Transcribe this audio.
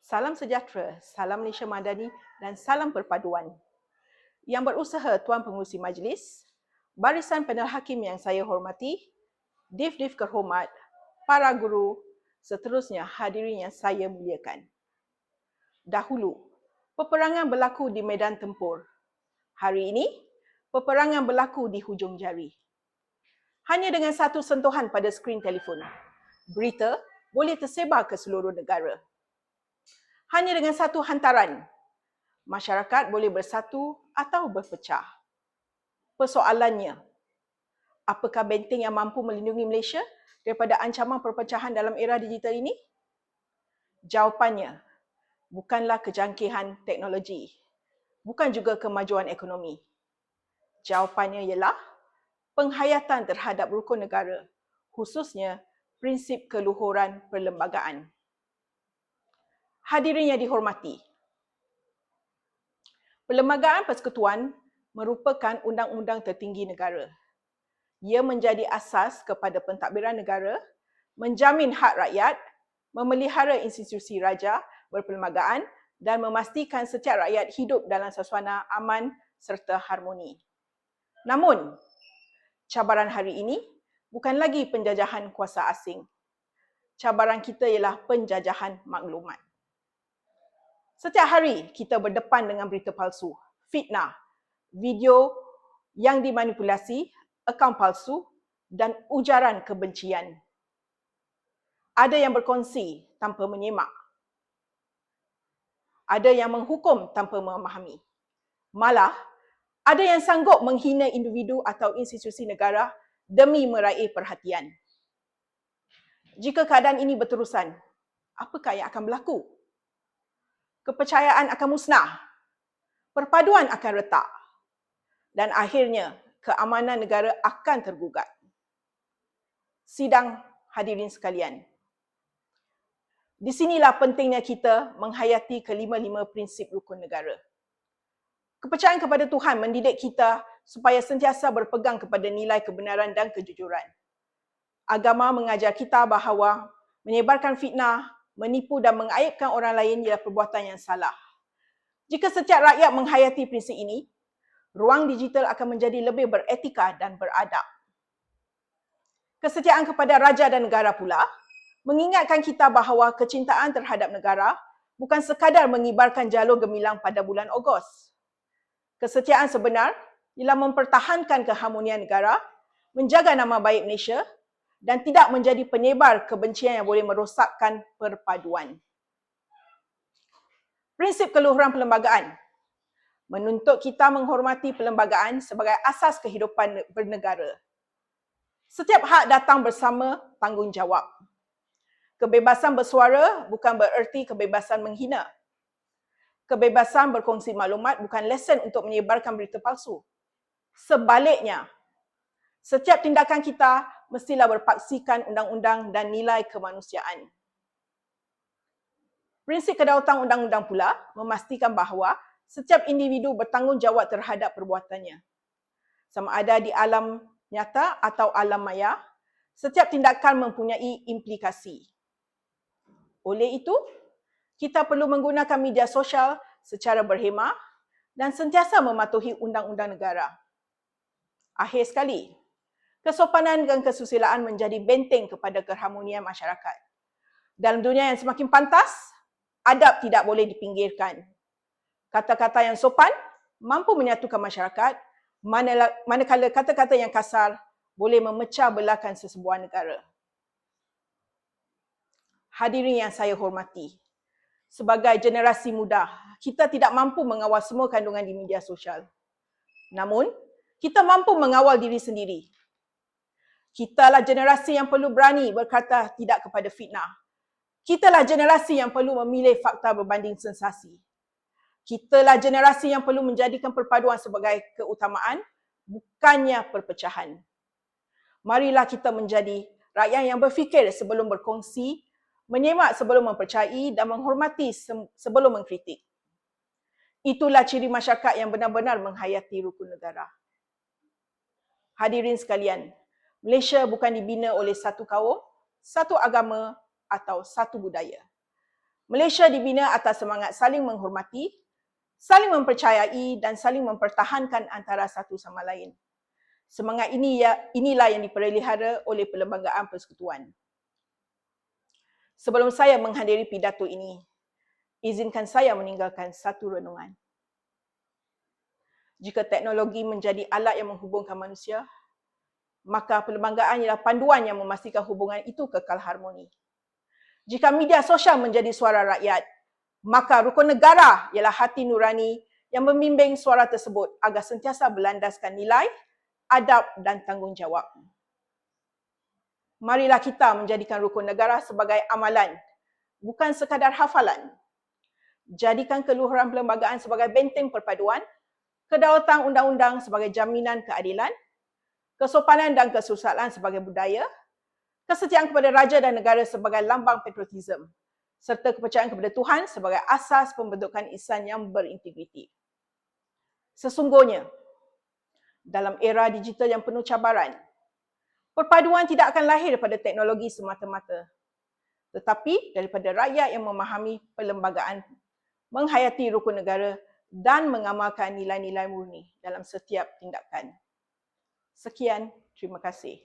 Salam sejahtera, salam Malaysia Madani dan salam perpaduan. Yang berusaha Tuan Pengerusi Majlis, barisan panel hakim yang saya hormati, div-div terhormat, para guru, seterusnya hadirin yang saya muliakan. Dahulu, peperangan berlaku di medan tempur. Hari ini, peperangan berlaku di hujung jari. Hanya dengan satu sentuhan pada skrin telefon, berita boleh tersebar ke seluruh negara. Hanya dengan satu hantaran, masyarakat boleh bersatu atau berpecah. Persoalannya, apakah benteng yang mampu melindungi Malaysia daripada ancaman perpecahan dalam era digital ini? Jawapannya, bukanlah kejangkihan teknologi, bukan juga kemajuan ekonomi. Jawapannya ialah penghayatan terhadap rukun negara, khususnya prinsip keluhuran perlembagaan. Hadirin yang dihormati, Perlembagaan Persekutuan merupakan undang-undang tertinggi negara. Ia menjadi asas kepada pentadbiran negara, menjamin hak rakyat, memelihara institusi raja berperlembagaan dan memastikan setiap rakyat hidup dalam suasana aman serta harmoni. Namun, cabaran hari ini bukan lagi penjajahan kuasa asing. Cabaran kita ialah penjajahan maklumat. Setiap hari kita berdepan dengan berita palsu, fitnah, video yang dimanipulasi, akaun palsu dan ujaran kebencian. Ada yang berkongsi tanpa menyemak. Ada yang menghukum tanpa memahami. Malah, ada yang sanggup menghina individu atau institusi negara demi meraih perhatian. Jika keadaan ini berterusan, apakah yang akan berlaku? Kepercayaan akan musnah, perpaduan akan retak, dan akhirnya keamanan negara akan tergugat. Sidang hadirin sekalian, di sinilah pentingnya kita menghayati kelima-lima prinsip rukun negara. Kepercayaan kepada Tuhan mendidik kita supaya sentiasa berpegang kepada nilai kebenaran dan kejujuran. Agama mengajar kita bahawa menyebarkan fitnah, menipu dan mengaibkan orang lain ialah perbuatan yang salah. Jika setiap rakyat menghayati prinsip ini, ruang digital akan menjadi lebih beretika dan beradab. Kesetiaan kepada raja dan negara pula mengingatkan kita bahawa kecintaan terhadap negara bukan sekadar mengibarkan jalur gemilang pada bulan Ogos. Kesetiaan sebenar ialah mempertahankan keharmonian negara, menjaga nama baik Malaysia dan tidak menjadi penyebar kebencian yang boleh merosakkan perpaduan. Prinsip keluhuran perlembagaan menuntut kita menghormati perlembagaan sebagai asas kehidupan bernegara. Setiap hak datang bersama tanggungjawab. Kebebasan bersuara bukan bererti kebebasan menghina. Kebebasan berkongsi maklumat bukan lesen untuk menyebarkan berita palsu. Sebaliknya, setiap tindakan kita mestilah berpaksikan undang-undang dan nilai kemanusiaan. Prinsip kedaulatan undang-undang pula memastikan bahawa setiap individu bertanggungjawab terhadap perbuatannya. Sama ada di alam nyata atau alam maya, setiap tindakan mempunyai implikasi. Oleh itu, kita perlu menggunakan media sosial secara berhemah dan sentiasa mematuhi undang-undang negara. Akhir sekali, kesopanan dan kesusilaan menjadi benteng kepada keharmonian masyarakat. Dalam dunia yang semakin pantas, adab tidak boleh dipinggirkan. Kata-kata yang sopan mampu menyatukan masyarakat, manakala kata-kata yang kasar boleh memecah belahkan sesebuah negara. Hadirin yang saya hormati, sebagai generasi muda, kita tidak mampu mengawal semua kandungan di media sosial. Namun, kita mampu mengawal diri sendiri. Kitalah generasi yang perlu berani berkata tidak kepada fitnah. Kitalah generasi yang perlu memilih fakta berbanding sensasi. Kitalah generasi yang perlu menjadikan perpaduan sebagai keutamaan, bukannya perpecahan. Marilah kita menjadi rakyat yang berfikir sebelum berkongsi, menyemak sebelum mempercayai dan menghormati sebelum mengkritik. Itulah ciri masyarakat yang benar-benar menghayati rukun negara. Hadirin sekalian, Malaysia bukan dibina oleh satu kaum, satu agama atau satu budaya. Malaysia dibina atas semangat saling menghormati, saling mempercayai dan saling mempertahankan antara satu sama lain. Semangat inilah yang diperlihara oleh Perlembagaan Persekutuan. Sebelum saya menghadiri pidato ini, izinkan saya meninggalkan satu renungan. Jika teknologi menjadi alat yang menghubungkan manusia, maka perlembagaan ialah panduan yang memastikan hubungan itu kekal harmoni. Jika media sosial menjadi suara rakyat, maka rukun negara ialah hati nurani yang membimbing suara tersebut agar sentiasa berlandaskan nilai, adab dan tanggungjawab. Marilah kita menjadikan rukun negara sebagai amalan, bukan sekadar hafalan. Jadikan keluhuran perlembagaan sebagai benteng perpaduan, kedaulatan undang-undang sebagai jaminan keadilan, kesopanan dan kesusahan sebagai budaya, kesetiaan kepada raja dan negara sebagai lambang patriotisme, serta kepercayaan kepada Tuhan sebagai asas pembentukan insan yang berintegriti. Sesungguhnya, dalam era digital yang penuh cabaran, perpaduan tidak akan lahir daripada teknologi semata-mata, tetapi daripada rakyat yang memahami perlembagaan, menghayati rukun negara dan mengamalkan nilai-nilai murni dalam setiap tindakan. Sekian, terima kasih.